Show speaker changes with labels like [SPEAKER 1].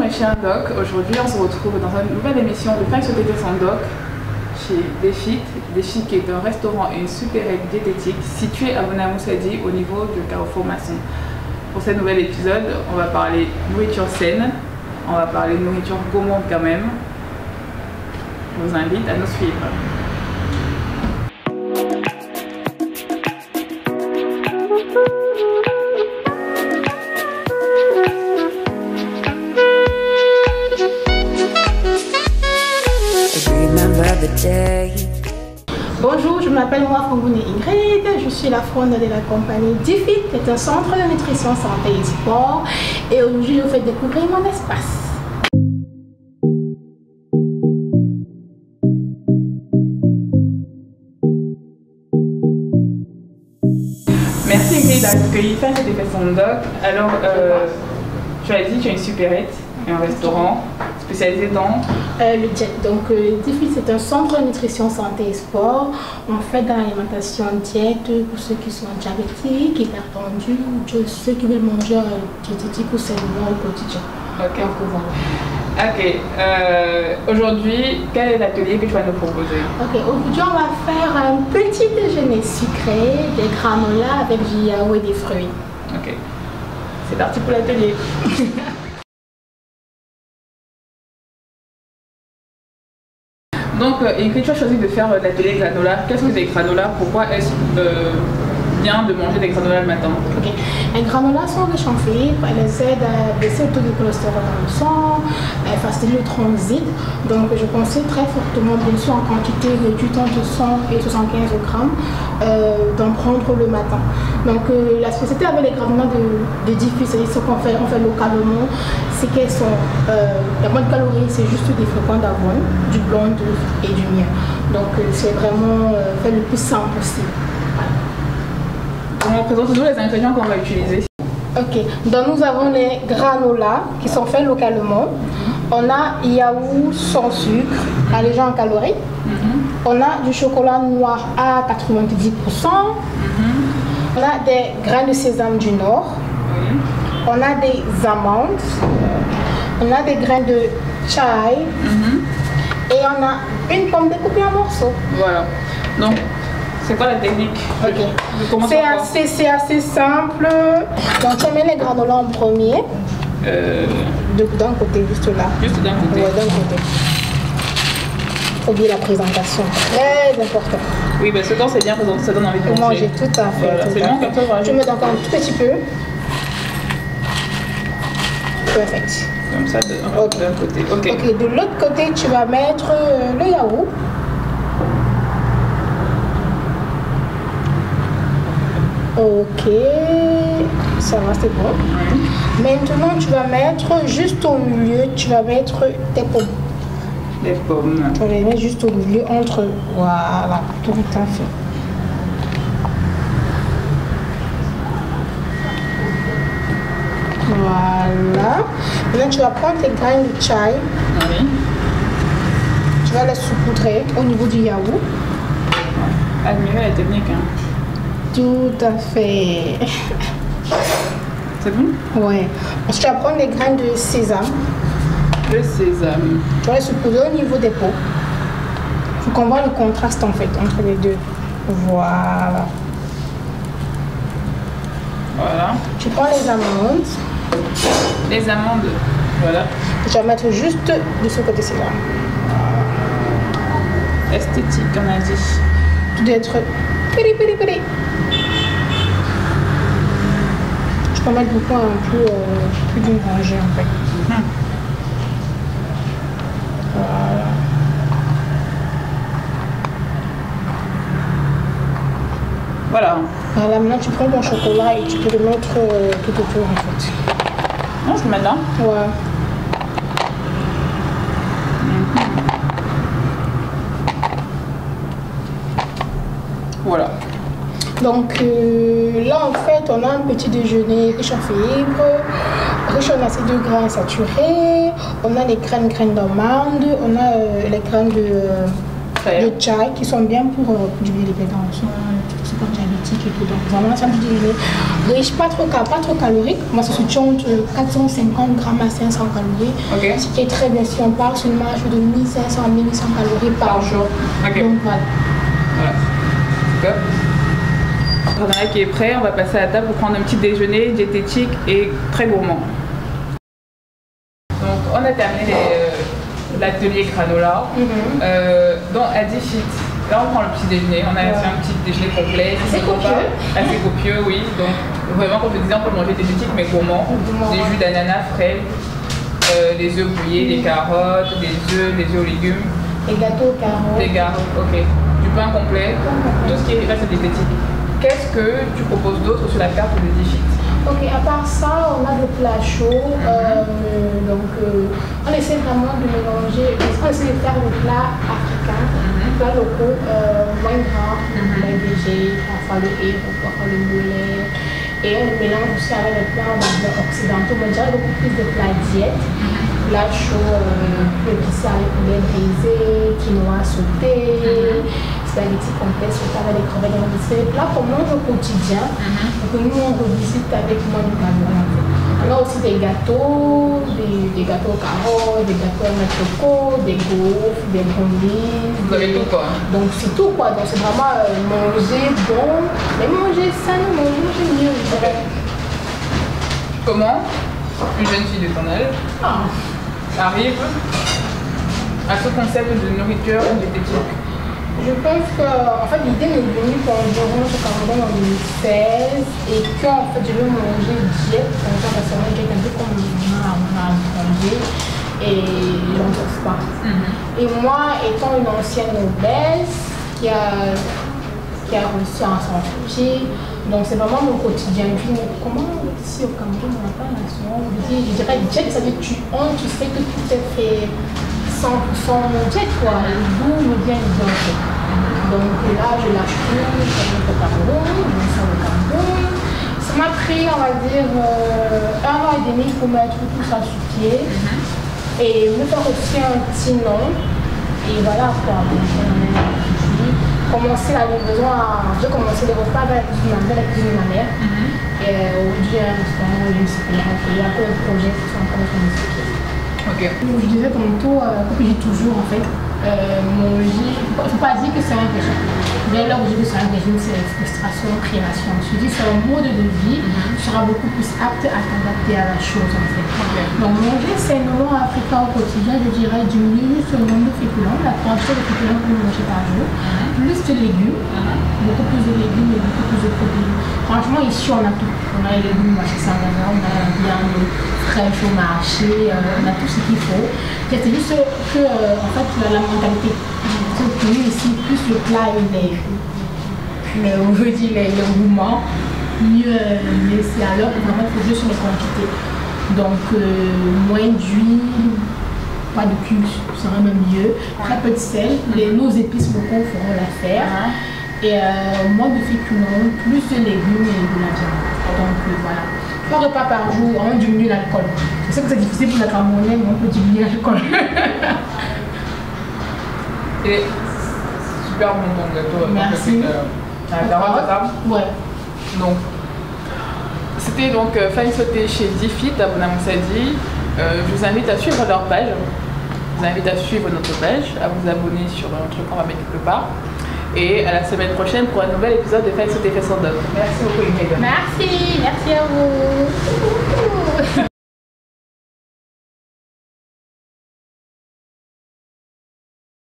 [SPEAKER 1] mes chers Doc. Aujourd'hui, on se retrouve dans une nouvelle émission de Pain sauté sans Doc chez Défit. Défit qui est un restaurant et une supérette diététique situé à Bonamoussadi au niveau de Carrefour Masson. Pour ce nouvel épisode, on va parler nourriture saine, on va parler de nourriture gourmande quand même. Je vous invite à nous suivre.
[SPEAKER 2] Bonjour, je m'appelle Frangoune Ingrid, je suis la fondatrice de la compagnie Défit, qui est un centre de nutrition, santé et sport. Et aujourd'hui, je vous fais découvrir mon espace.
[SPEAKER 1] Merci Ingrid d'accueillir Pain sauté sans Doc. Alors, tu as dit que tu as une supérette et un restaurant spécialisé dans
[SPEAKER 2] Le diète. Donc, Défit, c'est un centre de nutrition, santé et sport. On fait de l'alimentation diète pour ceux qui sont diabétiques, hypertendus, ceux qui veulent manger diététique ou sainement au quotidien.
[SPEAKER 1] Ok.
[SPEAKER 2] Donc, voilà.
[SPEAKER 1] Ok. Aujourd'hui, quel est l'atelier que tu vas nous proposer?
[SPEAKER 2] Ok, aujourd'hui on va faire un petit déjeuner sucré, des granolas avec du yaourt et des fruits.
[SPEAKER 1] Ok. C'est parti pour l'atelier. Donc, Ingrid, tu as choisi de faire l'atelier granola. Qu'est-ce que des granolas? Pourquoi est-ce bien de manger des granolas le matin?
[SPEAKER 2] Ok, les granolas sont riches en fibres, elles aident à baisser le taux de cholestérol dans le sang, elles facilitent le transit. Donc, je conseille très fortement, bien sûr en quantité réduite entre 100 et 75 grammes, d'en prendre le matin. Donc, la spécialité avec les granolas de Défit, c'est ce qu'on fait localement, c'est qu'elles sont, la moins de calories, c'est juste des flocons d'avoine, du blanc d'œuf et du miel. Donc, c'est vraiment fait le plus simple possible.
[SPEAKER 1] Présente-nous les ingrédients qu'on va utiliser.
[SPEAKER 2] Ok, donc nous avons les granolas qui sont faits localement. On a yaourt sans sucre, allégé en calories. On a du chocolat noir à 90%. On a des graines de sésame du Nord. On a des amandes. On a des graines de chai. Et on a une pomme découpée en morceaux. Voilà.
[SPEAKER 1] Donc, c'est quoi la technique?
[SPEAKER 2] C'est assez simple. Donc tu mets les granolas en premier. D'un côté, juste là.
[SPEAKER 1] Juste d'un côté.
[SPEAKER 2] Ouais, d'un côté. Faut oublier la présentation. Très important.
[SPEAKER 1] Oui, parce que quand c'est bien présenté, ça donne envie de
[SPEAKER 2] manger. Tout à fait.
[SPEAKER 1] Voilà, c'est bon comme ça, voilà.
[SPEAKER 2] Je mets encore un tout petit peu. Perfect.
[SPEAKER 1] Comme ça, d'un côté.
[SPEAKER 2] Ok, de l'autre côté, tu vas mettre le yaourt. Ok, ça va, c'est bon. Maintenant, tu vas mettre juste au milieu, tu vas mettre tes pommes.
[SPEAKER 1] Des pommes.
[SPEAKER 2] Tu vas les mettre juste au milieu entre. Voilà, tout à fait. Voilà. Maintenant, tu vas prendre tes graines de chai.
[SPEAKER 1] Oui.
[SPEAKER 2] Tu vas les saupoudrer au niveau du yaourt.
[SPEAKER 1] Admirez la technique. Hein.
[SPEAKER 2] Tout à fait.
[SPEAKER 1] C'est bon?
[SPEAKER 2] Ouais. Ensuite, tu vas prendre les graines de sésame.
[SPEAKER 1] Le sésame.
[SPEAKER 2] Tu vas les saupoudrer au niveau des peaux. Il faut qu'on voit le contraste en fait entre les deux. Voilà.
[SPEAKER 1] Voilà.
[SPEAKER 2] Tu prends les amandes.
[SPEAKER 1] Les amandes. Voilà.
[SPEAKER 2] Tu vas mettre juste de ce côté-ci là.
[SPEAKER 1] Esthétique, on a dit.
[SPEAKER 2] Tu dois être piri. Je peux mettre beaucoup un peu plus d'une rangée en fait. Voilà.
[SPEAKER 1] Voilà.
[SPEAKER 2] Voilà, maintenant tu prends ton chocolat et tu peux le mettre tout autour en fait.
[SPEAKER 1] Non, je le mets là.
[SPEAKER 2] Ouais.
[SPEAKER 1] Voilà.
[SPEAKER 2] Donc là en fait on a un petit déjeuner riche en fibres, riche en acides gras insaturés, on a les graines d'amandes, on a les graines de chai qui sont bien pour diminuer les dents, c'est pas diabète. diabétique et tout. Donc vraiment c'est un petit déjeuner riche, pas trop calorique. Moi ça se tient entre 450 grammes à 500 calories.
[SPEAKER 1] Okay.
[SPEAKER 2] Ce qui est très bien si on parle sur une marge de 1500 à 1800 calories par jour.
[SPEAKER 1] Okay.
[SPEAKER 2] Donc voilà.
[SPEAKER 1] Voilà. Top. Le partenariat qui est prêt, on va passer à la table pour prendre un petit déjeuner diététique et très gourmand. Donc on a terminé l'atelier granola. Donc à Defit, là on prend le petit déjeuner, on a fait un petit déjeuner complet.
[SPEAKER 2] Assez copieux.
[SPEAKER 1] Assez copieux, oui. Donc vraiment comme je disais, on peut manger diététique mais gourmand. Des jus d'ananas frais, des œufs bouillis, des carottes, des œufs aux légumes.
[SPEAKER 2] Les gâteaux aux carottes.
[SPEAKER 1] Des carottes, ok. Du pain complet, tout ce qui est reste diététique. Qu'est-ce que tu proposes d'autre sur la carte de Defit?
[SPEAKER 2] Ok, à part ça, on a le plat chaud. On essaie vraiment de mélanger, on essaie de faire le plat africain, plat locaux, moins gras, le végé, parfois le héros, parfois le boulet. Et on le mélange aussi avec les plats occidentaux, mais déjà beaucoup plus de plats diète. Plat chaud, épicé avec poulet brisé, quinoa sauté. Spaghetti complet, surtout avec les crevettes et c'est des plats qu'on mange au quotidien et que nous on revisite avec moi du Cameroun. On a aussi des gâteaux, des gâteaux aux carottes, des gâteaux à mettre au coco, des gaufres, des brownies.
[SPEAKER 1] Vous avez tout quoi?
[SPEAKER 2] Donc c'est tout quoi, donc c'est vraiment manger bon, mais manger sain, manger mieux.
[SPEAKER 1] Comment une jeune fille de ton âge arrive à ce concept de nourriture diététique?
[SPEAKER 2] Je pense que l'idée m'est venue quand je rentre au Cameroun en 2016 et quand je veux manger diète, parce que moi diète un peu comme on a mangé et je n'en trouve pas. Et moi, étant une ancienne obèse qui a réussi à s'en sortir, donc c'est vraiment mon quotidien. Je me dis, comment ici au Cameroun on n'a pas la nation? Je dirais diète, ça veut dire tu sais que tout est fait 100% diète quoi, d'où me vient l'idée. Donc là je lâche tout, je rentre au Cameroun, je sors au Cameroun. Ça m'a pris on va dire 1 an et demi pour mettre tout ça sur pied et me faire aussi un petit nom. Et voilà quoi, commencer la livraison j'ai commencé les repas avec la cuisine de ma mère. Et aujourd'hui un restaurant, je me suis payé un peu de projets qui sont encore en train d'expliquer.
[SPEAKER 1] Okay.
[SPEAKER 2] Je disais tantôt, comme je dis toujours en fait, manger, il ne faut pas dire que c'est un régime. Dès lors où je dis que c'est un régime, c'est frustration, création. Je dis que c'est un mode de vie, tu seras beaucoup plus apte à t'adapter à la chose en fait. Donc manger sainement africain au quotidien, je dirais diminuer juste le nombre de féculents, la quantité de féculents que vous mangez par jour, plus de légumes, beaucoup plus de légumes et beaucoup plus de protéines. Franchement ici on a tout. On a les légumes marché Saint-Lazare, on a la viande fraîche au marché, on a tout ce qu'il faut. C'est juste que en fait la mentalité. Pour nous ici, plus le plat et on veut dire les gourmands, mieux c'est alors que vraiment il faut juste les quantités. Donc moins d'huile, pas de cul, ce serait même mieux. Très peu de sel, nos épices locaux feront l'affaire. Et moins de féculents, plus de légumes et de la viande. Donc voilà. 3 repas par jour, on diminue l'alcool. Je sais que c'est difficile pour la Camerounais, mais on peut diminuer l'alcool.
[SPEAKER 1] Et super bon ton gâteau.
[SPEAKER 2] Merci.
[SPEAKER 1] La carotte, ça?
[SPEAKER 2] Ouais.
[SPEAKER 1] Donc, c'était donc Fine Sauté chez Defit à Bonamoussadi. Je vous invite à suivre leur page. Je vous invite à suivre notre page, à vous abonner sur notre compte, on va mettre quelque part. Et à la semaine prochaine pour un nouvel épisode de Fine Sauté fait son doc. Merci beaucoup, Ingrid.
[SPEAKER 2] Merci à vous.